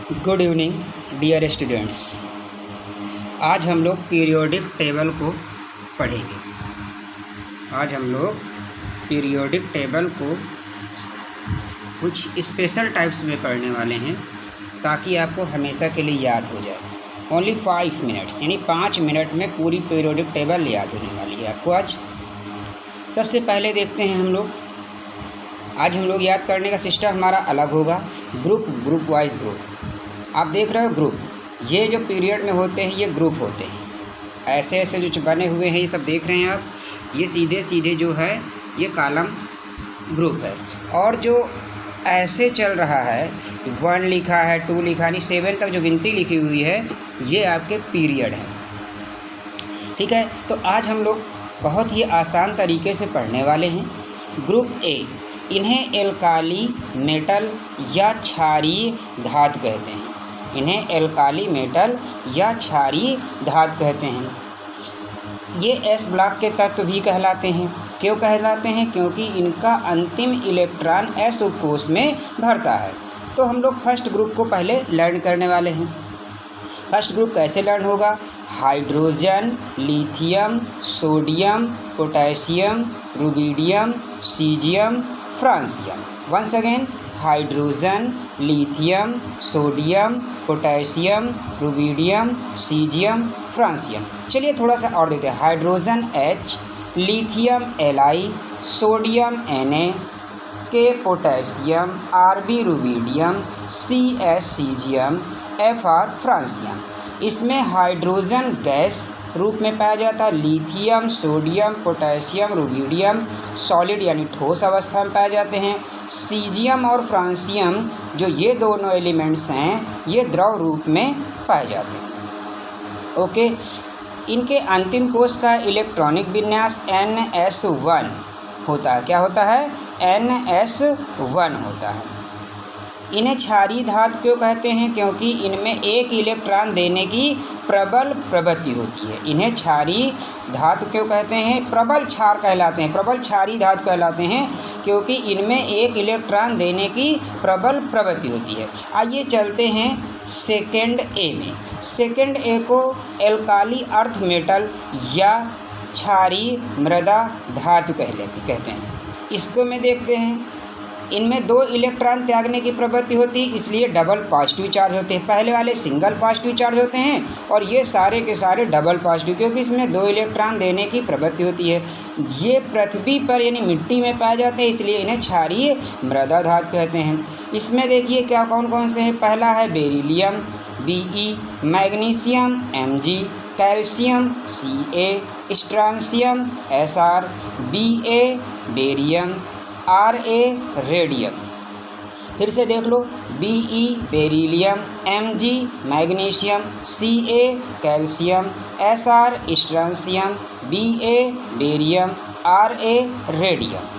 Good evening dear students. आज हम लोग पीरियोडिक टेबल को पढ़ेंगे। आज हम लोग पीरियोडिक टेबल को कुछ स्पेशल टाइप्स में पढ़ने वाले हैं ताकि आपको हमेशा के लिए याद हो जाए। ओनली 5 मिनट्स यानी 5 मिनट में पूरी पीरियोडिक टेबल याद होने वाली है आपको आज। सबसे पहले देखते हैं आज हम लोग याद करने का सिस्टम हमारा अलग होगा। ग्रुप वाइज ग्रुप आप देख रहे हो। ग्रुप ये जो पीरियड में होते हैं ये ग्रुप होते हैं। ऐसे ऐसे जो बने हुए हैं ये सब देख रहे हैं आप, ये सीधे सीधे जो है ये कॉलम ग्रुप है। और जो ऐसे चल रहा है 1 लिखा है 2 लिखा यानी 7 तक जो गिनती लिखी हुई है ये आपके पीरियड है। ठीक है, तो आज हम लोग बहुत ही आसान तरीके से पढ़ने वाले हैं। ग्रुप ए, इन्हें एल्काली मेटल या क्षारीय धातु कहते हैं। इन्हें एल्काली मेटल या क्षारीय धातु कहते हैं। ये एस ब्लॉक के तत्व भी कहलाते हैं। क्यों कहलाते हैं? क्योंकि इनका अंतिम इलेक्ट्रॉन एस उपकोष में भरता है। तो हम लोग फर्स्ट ग्रुप को पहले लर्न करने वाले हैं। फर्स्ट ग्रुप कैसे लर्न होगा? Hydrogen, lithium, sodium, potassium, rubidium, caesium, francium. Once again, hydrogen, lithium, sodium, potassium, rubidium, caesium, francium. चलिए थोड़ा सा और देते हैं। Hydrogen H, lithium Li, sodium Na, K potassium, Rb rubidium, Cs caesium, Fr francium. इसमें hydrogen gas रूप में पाया जाता है। Lithium, sodium, potassium, rubidium solid यानी ठोस अवस्था में पाए जाते हैं। सीजियम और फ्रांसियम जो ये दोनों एलिमेंट्स हैं ये द्रव रूप में पाए जाते हैं। ओके, इनके अंतिम कोश का इलेक्ट्रॉनिक विन्यास NS1 होता है। क्या होता है? NS1 होता है। इन्हें क्षारीय धातु क्यों कहते हैं? क्योंकि इनमें एक इलेक्ट्रॉन देने की प्रबल प्रवृत्ति होती है। इन्हें क्षारीय धातु क्यों कहते हैं? प्रबल क्षार कहलाते हैं। प्रबल क्षारीय धातु कहलाते हैं क्योंकि इनमें एक इलेक्ट्रॉन देने की प्रबल प्रवृत्ति होती है। आइए चलते हैं सेकेंड ए में। सेकेंड ए को एल्काली अर्थ मेटल या क्षारीय मृदा धातु कहते हैं। इसको में देखते हैं, इनमें 2 इलेक्ट्रॉन त्यागने की प्रवृत्ति होती है, इसलिए डबल पॉजिटिव चार्ज होते हैं। पहले वाले सिंगल पॉजिटिव चार्ज होते हैं और ये सारे के सारे डबल पॉजिटिव, क्योंकि इसमें 2 इलेक्ट्रॉन देने की प्रवृत्ति होती है। ये पृथ्वी पर यानी मिट्टी में पाए जाते हैं, इसलिए इन्हें क्षारीय मृदा धातु कहते हैं। इसमें देखिए क्या कौन कौन से हैं। पहला है beryllium Be, magnesium Mg, calcium Ca, strontium Sr, Ba barium, Ra radium. फिर से देख लो, Be beryllium, Mg magnesium, Ca calcium, Sr strontium, Ba barium, Ra radium.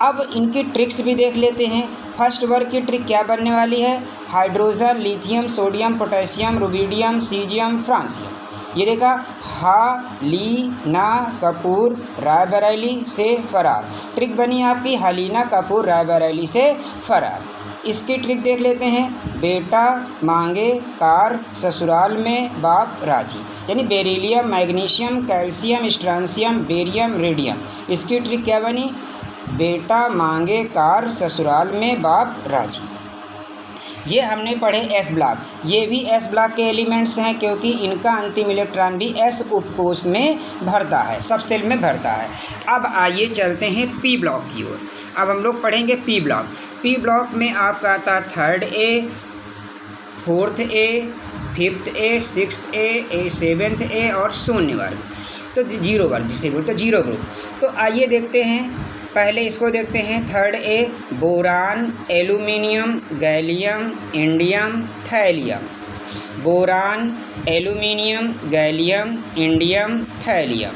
अब इनकी ट्रिक्स भी देख लेते हैं। फर्स्ट वर्ग की ट्रिक क्या बनने वाली है? Hydrogen, lithium, sodium, potassium, rubidium, caesium, francium. ये देखा, हलीना कपूर रायबरेली से फरार। ट्रिक बनी आपकी हलीना कपूर रायबरेली से फरार। इसकी ट्रिक देख लेते हैं। बेटा मांगे कार, ससुराल में बाप राजी। यानी beryllium, magnesium, calcium, strontium, barium, radium. इसकी ट्रिक क्या बनी? बेटा मांगे कार, ससुराल में बाप राजी। ये हमने पढ़े एस ब्लॉक। ये भी एस ब्लॉक के एलिमेंट्स हैं क्योंकि इनका अंतिम इलेक्ट्रॉन भी एस उपकोष में भरता है, सब सेल में भरता है। अब आइए चलते हैं पी ब्लॉक की ओर। अब हम लोग पढ़ेंगे पी ब्लॉक। पी ब्लॉक में आपका आता है 3rd A, 4th A, 5th A, 6th A, 7th A और शून्य वर्ग, तो 0 वर्ग जिसे बोलते हैं 0 ग्रुप। तो आइए देखते हैं, पहले इसको देखते हैं। 3rd A, boron, aluminium, gallium, indium, thallium. Boron, aluminium, gallium, indium, thallium.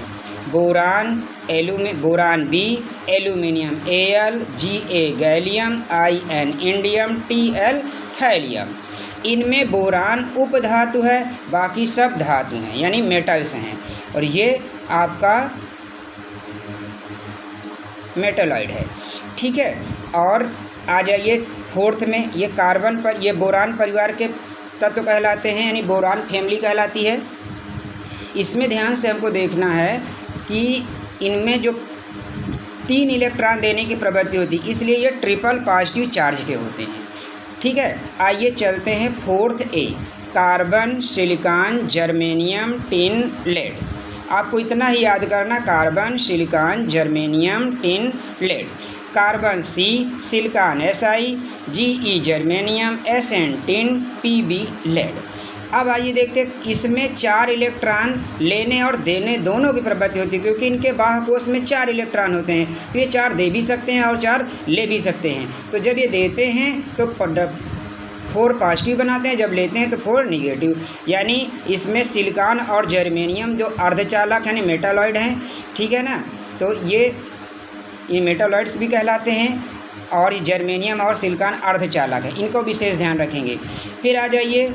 Boron B, aluminium Al, Ga gallium, In indium, Tl thallium. इनमें बोरान उपधातु है, बाकी सब धातु हैं यानी मेटल्स हैं, और ये आपका मेटलॉइड है। ठीक है, और आ जाइए 4th में। ये कार्बन पर, ये बोरान परिवार के तत्व कहलाते हैं, यानी बोरान फैमिली कहलाती है। इसमें ध्यान से हमको देखना है कि इनमें जो 3 इलेक्ट्रॉन देने की प्रवृत्ति होती है, इसलिए ये ट्रिपल पॉजिटिव चार्ज के होते हैं। ठीक है, आइए चलते हैं 4th A, carbon, silicon, germanium, tin, lead. आपको इतना ही याद करना, carbon, silicon, germanium, tin, lead. Carbon C, silicon Si, Ge germanium, Sn tin, Pb lead. अब आइए देखते हैं, इसमें 4 इलेक्ट्रॉन लेने और देने दोनों की प्रवृत्ति होती है, क्योंकि इनके बाह्य कोश में 4 इलेक्ट्रॉन होते हैं, तो ये 4 दे भी सकते हैं और 4 ले भी सकते हैं। तो जब ये देते हैं तो 4 पॉजिटिव बनाते हैं, जब लेते हैं तो 4 निगेटिव। यानी इसमें सिलिकॉन और जर्मेनियम जो अर्धचालक यानी मेटालॉइड हैं, ठीक है ना, तो ये मेटालॉइड्स भी कहलाते हैं, और जर्मेनियम और सिलिकॉन अर्धचालक है, इनको विशेष ध्यान रखेंगे। फिर आ जाइए,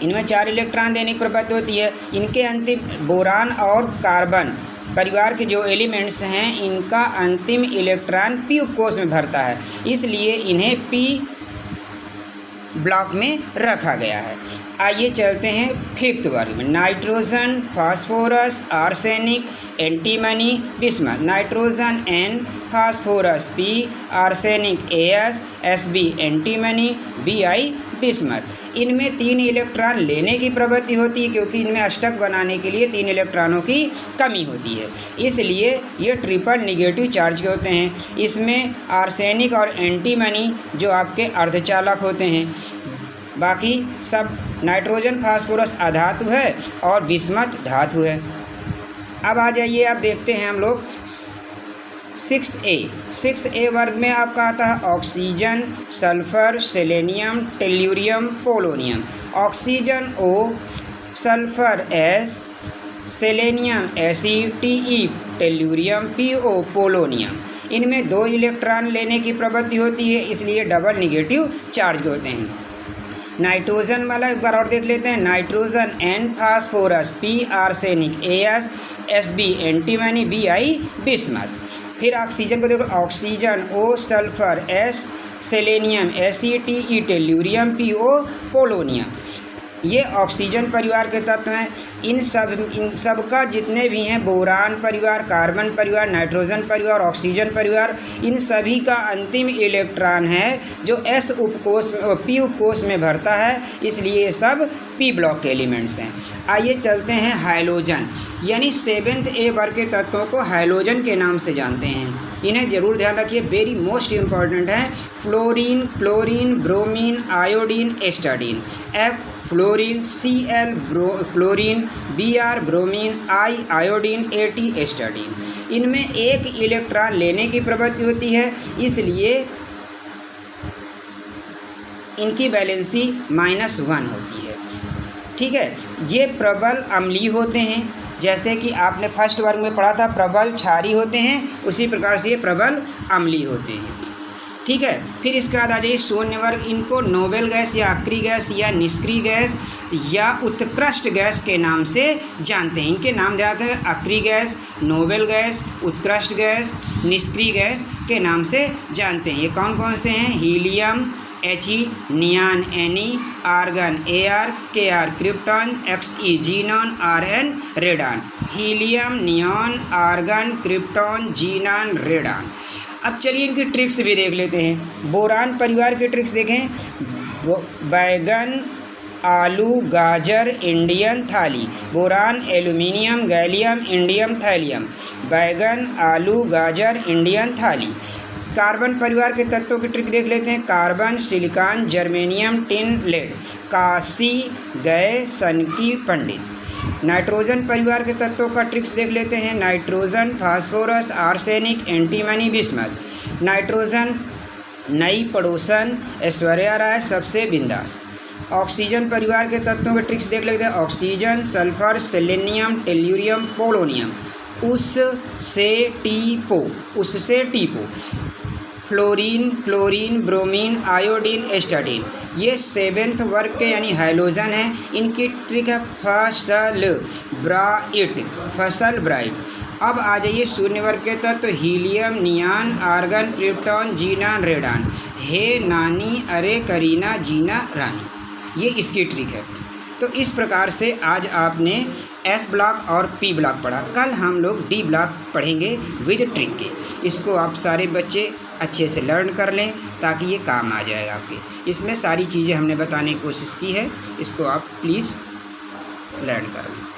इनमें 4 इलेक्ट्रॉन देने की प्रवृत्ति होती है। इनके अंतिम बोरान और कार्बन परिवार के जो एलिमेंट्स हैं, इनका अंतिम इलेक्ट्रॉन p उपकोष में भरता है, इसलिए इन्हें p ब्लॉक में रखा गया है। आइए चलते हैं 5th वर्ग में, nitrogen, phosphorus, arsenic, antimony, bismuth. Nitrogen N, phosphorus P, arsenic As, Sb antimony, Bi bismuth. इनमें 3 इलेक्ट्रॉन लेने की प्रवृत्ति होती है, क्योंकि इनमें अष्टक बनाने के लिए 3 इलेक्ट्रॉनों की कमी होती है, इसलिए ये ट्रिपल निगेटिव चार्ज के होते हैं। इसमें आर्सेनिक और एंटीमनी जो आपके अर्धचालक होते हैं, बाकी सब नाइट्रोजन, फास्फोरस अधातु है और बिस्मथ धातु है। अब आ जाइए, आप देखते हैं हम लोग 6A वर्ग में आपका आता है oxygen, sulphur, selenium, tellurium, polonium. Oxygen O, sulphur S, selenium Fe, Te, tellurium PO, polonium. इनमें 2 इलेक्ट्रॉन लेने की प्रवृत्ति होती है, इसलिए डबल निगेटिव चार्ज के होते हैं। नाइट्रोजन वाला एक बार और देख लेते हैं, nitrogen N, phosphorus P, arsenic As, Sb antimony, Bi bismuth. फिर ऑक्सीजन को देखो, oxygen O, sulphur S, selenium Fe, Te, tellurium PO, polonium. ये ऑक्सीजन परिवार के तत्व हैं। इन सब का जितने भी हैं, बोरान परिवार, कार्बन परिवार, नाइट्रोजन परिवार, ऑक्सीजन परिवार, इन सभी का अंतिम इलेक्ट्रॉन है जो S उपकोष P उपकोष में भरता है, इसलिए ये सब P ब्लॉक के एलिमेंट्स हैं। आइए चलते हैं हाइलोजन, यानी 7th A वर्ग के तत्वों को हाइलोजन के नाम से जानते हैं। इन्हें ज़रूर ध्यान रखिए, वेरी मोस्ट इम्पॉर्टेंट है। Fluorine, chlorine, bromine, iodine, astatine. F fluorine, Cl fluorine, Br bromine, I iodine, At astatine. इनमें 1 इलेक्ट्रॉन लेने की प्रवृत्ति होती है, इसलिए इनकी वैलेंसी -1 होती है। ठीक है, ये प्रबल अम्लीय होते हैं, जैसे कि आपने फर्स्ट वर्ग में पढ़ा था प्रबल क्षारी होते हैं, उसी प्रकार से ये प्रबल अम्लीय होते हैं। ठीक है, फिर इसके बाद आ जाइए शून्य वर्ग। इनको नोबेल गैस या अक्रिय गैस या निष्क्रिय गैस या उत्कृष्ट गैस के नाम से जानते हैं। इनके नाम ध्यान रखें, अक्रिय गैस, नोबेल गैस, उत्कृष्ट गैस, निष्क्रिय गैस के नाम से जानते हैं। ये कौन कौन से हैं? Helium He, neon Ne, argon Ar, Kr krypton, Xe xenon, Rn radon. Helium, neon, argon, krypton, xenon, radon. अब चलिए इनकी ट्रिक्स भी देख लेते हैं। बोरान परिवार की ट्रिक्स देखें, बैगन, आलू, गाजर, इंडियन थाली। Boron aluminium, gallium, indium thallium. बैगन, आलू, गाजर, इंडियन थाली। कार्बन परिवार के तत्वों की ट्रिक देख लेते हैं, carbon, silicon, germanium, tin, lead. Kashi, गए, सनकी, पंडित। नाइट्रोजन परिवार के तत्वों का ट्रिक्स देख लेते हैं, nitrogen, phosphorus, arsenic, antimony, bismuth. Nitrogen, नई, पड़ोसन, ऐश्वर्या राय, सबसे बिंदास। ऑक्सीजन परिवार के तत्वों के ट्रिक्स देख लेते हैं, oxygen, sulphur, selenium, tellurium, polonium. उससे टीपो। Fluorine, chlorine, bromine, iodine, astatine. ये 7th वर्ग के यानी हाइलोजन है। इनकी ट्रिक है फसल ब्राइट। अब आ जाइए शून्य वर्ग के तत्व, helium, नियान, argon, krypton, xenon, radon. हे नानी, अरे करीना, जीना, रानी। ये इसकी ट्रिक है। तो इस प्रकार से आज आपने एस ब्लॉक और पी ब्लॉक पढ़ा। कल हम लोग डी ब्लॉक पढ़ेंगे विद ट्रिक के। इसको आप सारे बच्चे अच्छे से लर्न कर लें ताकि ये काम आ जाए आपके। इसमें सारी चीज़ें हमने बताने की कोशिश की है, इसको आप प्लीज़ लर्न कर लें।